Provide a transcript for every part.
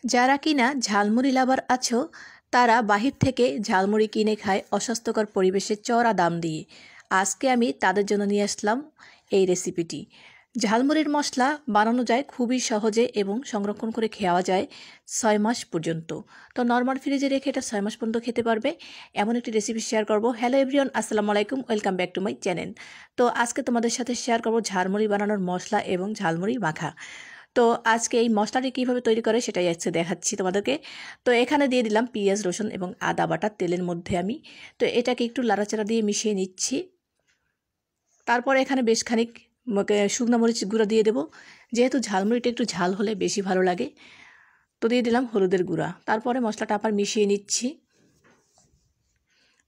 যারা কিনা ঝালমুড়ি লাভার আছো তারা বাহির থেকে ঝালমুড়ি কিনে খায় অস্বাস্থ্যকর পরিবেশে চড়া দাম দিয়ে। আজকে আমি তাদের জন্য নিয়ে আসলাম এই রেসিপিটি। ঝালমুড়ির মশলা বানানো যায় খুবই সহজে এবং সংরক্ষণ করে খাওয়া যায় 6 মাস পর্যন্ত। তো নর্মাল ফ্রিজে রেখে এটা 6 মাস পর্যন্ত খেতে পারবে, এমন একটি রেসিপি শেয়ার করব। হ্যালো এভরিওয়ান, আসসালামু আলাইকুম, welcome back to my channel. তো আজকে তোমাদের সাথে শেয়ার করব ঝালমুড়ি বানানোর মশলা এবং ঝালমুড়ি মাখা। তো আজকে এই মশলাটি কীভাবে তৈরি করে সেটাই আজকে দেখাচ্ছি তোমাদেরকে। তো এখানে দিয়ে দিলাম পেঁয়াজ, রসুন এবং আদা বাটা তেলের মধ্যে আমি। তো এটাকে একটু লাড়াচাড়া দিয়ে মিশিয়ে নিচ্ছি। তারপর এখানে বেশ খানিক শুকনো মরিচ গুঁড়া দিয়ে দেবো, যেহেতু ঝালমুড়িটা একটু ঝাল হলে বেশি ভালো লাগে। তো দিয়ে দিলাম হলুদের গুঁড়া। তারপরে মশলাটা আবার মিশিয়ে নিচ্ছি।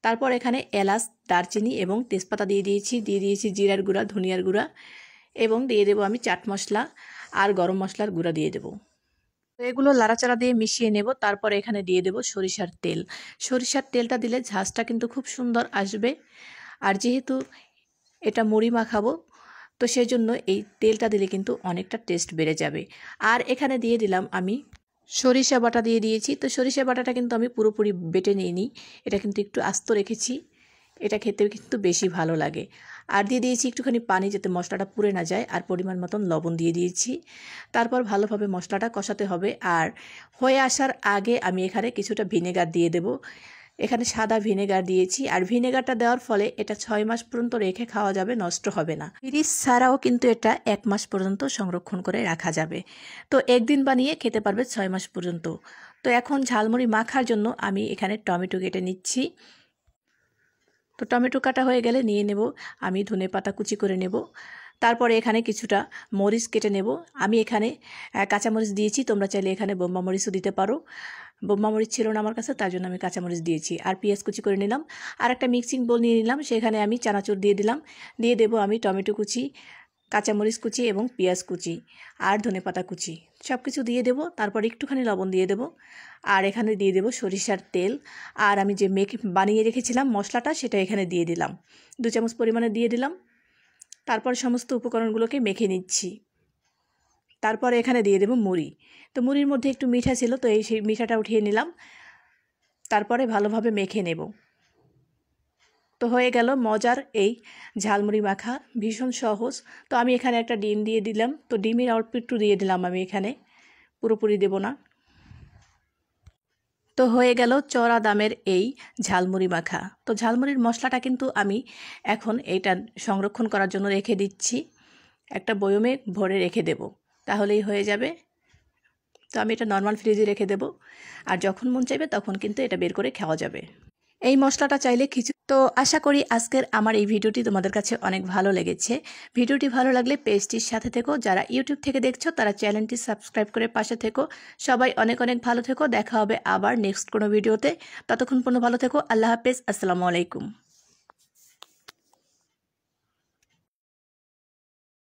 তারপর এখানে এলাচ, দারচিনি এবং তেজপাতা দিয়ে দিয়েছি জিরার গুঁড়া, ধনিয়ার গুঁড়া এবং দিয়ে দেবো আমি চাট মশলা আর গরম মশলার গুঁড়া দিয়ে দেবো। তো এগুলো লাড়াচাড়া দিয়ে মিশিয়ে নেব। তারপর এখানে দিয়ে দেব সরিষার তেল। সরিষার তেলটা দিলে ঝাঁজটা কিন্তু খুব সুন্দর আসবে। আর যেহেতু এটা মুড়ি মাখাবো, তো সেজন্য এই তেলটা দিলে কিন্তু অনেকটা টেস্ট বেড়ে যাবে। আর এখানে দিয়ে দিলাম আমি সরিষা বাটা দিয়ে দিয়েছি। তো সরিষা বাটাটা কিন্তু আমি পুরোপুরি বেটে নিইনি, এটা কিন্তু একটু আস্ত রেখেছি। এটা খেতে কিন্তু বেশি ভালো লাগে। আর দিয়ে দিয়েছি একটুখানি পানি, যাতে মশলাটা পুড়ে না যায়, আর পরিমাণ মতন লবণ দিয়ে দিয়েছি। তারপর ভালোভাবে মশলাটা কষাতে হবে। আর হয়ে আসার আগে আমি এখানে কিছুটা ভিনেগার দিয়ে দেব। এখানে সাদা ভিনেগার দিয়েছি। আর ভিনেগারটা দেওয়ার ফলে এটা 6 মাস পর্যন্ত রেখে খাওয়া যাবে, নষ্ট হবে না। ফ্রিজ ছাড়াও কিন্তু এটা 1 মাস পর্যন্ত সংরক্ষণ করে রাখা যাবে। তো একদিন বানিয়ে খেতে পারবে 6 মাস পর্যন্ত। তো এখন ঝালমুড়ি মাখার জন্য আমি এখানে টমেটো কেটে নিচ্ছি। তো টমেটো কাটা হয়ে গেলে নিয়ে নেব আমি ধনেপাতা কুচি করে নেব। তারপরে এখানে কিছুটা মরিচ কেটে নেব। আমি এখানে কাঁচামরিচ দিয়েছি, তোমরা চাইলে এখানে বোম্বা মরিচও দিতে পারো। বোম্বা মরিচ ছিল না আমার কাছে, তার জন্য আমি কাঁচামরিচ দিয়েছি। আর পেঁয়াজ কুচি করে নিলাম। আর একটা মিক্সিং বোল নিয়ে নিলাম, সেখানে আমি চানাচুর দিয়ে দিলাম। দিয়ে দেবো আমি টমেটো কুচি, কাঁচামরিচ কুচি এবং পেঁয়াজ কুচি আর ধনেপাতা কুচি, সব কিছু দিয়ে দেবো। তারপর একটুখানি লবণ দিয়ে দেবো। আর এখানে দিয়ে দেবো সরিষার তেল। আর আমি যে বানিয়ে রেখেছিলাম মশলাটা, সেটা এখানে দিয়ে দিলাম, 2 চামচ পরিমাণে দিয়ে দিলাম। তারপর সমস্ত উপকরণগুলোকে মেখে নিচ্ছি। তারপর এখানে দিয়ে দেবো মুড়ি। তো মুড়ির মধ্যে একটু মিঠা ছিল, তো সেই মিঠাটা উঠিয়ে নিলাম। তারপরে ভালোভাবে মেখে নেব। তো হয়ে গেল মজার এই ঝালমুড়ি মাখা, ভীষণ সহজ। তো আমি এখানে একটা ডিম দিয়ে দিলাম। তো ডিমের অল্প একটু দিয়ে দিলাম আমি এখানে, পুরোপুরি দেব না। তো হয়ে গেল চড়া দামের এই ঝালমুড়ি মাখা। তো ঝালমুড়ির মশলাটা কিন্তু আমি এখন এইটা সংরক্ষণ করার জন্য রেখে দিচ্ছি, একটা বয়মে ভরে রেখে দেব, তাহলেই হয়ে যাবে। তো আমি এটা নর্মাল ফ্রিজে রেখে দেব, আর যখন মন চাইবে তখন কিন্তু এটা বের করে খাওয়া যাবে। এই মশলাটা চাইলে তো আশা করি আজকের আমার এই ভিডিওটি তোমাদের কাছে অনেক ভালো লেগেছে। ভিডিওটি ভালো লাগলে পেজটির সাথে থেকো, যারা ইউটিউব থেকে দেখছো তারা চ্যানেলটি সাবস্ক্রাইব করে পাশে থেকো। সবাই অনেক অনেক ভালো থেকো। দেখা হবে আবার নেক্সট কোনো ভিডিওতে। ততক্ষণ পর্যন্ত ভালো থেকো। আল্লাহ হাফেজ, আসসালামু আলাইকুম।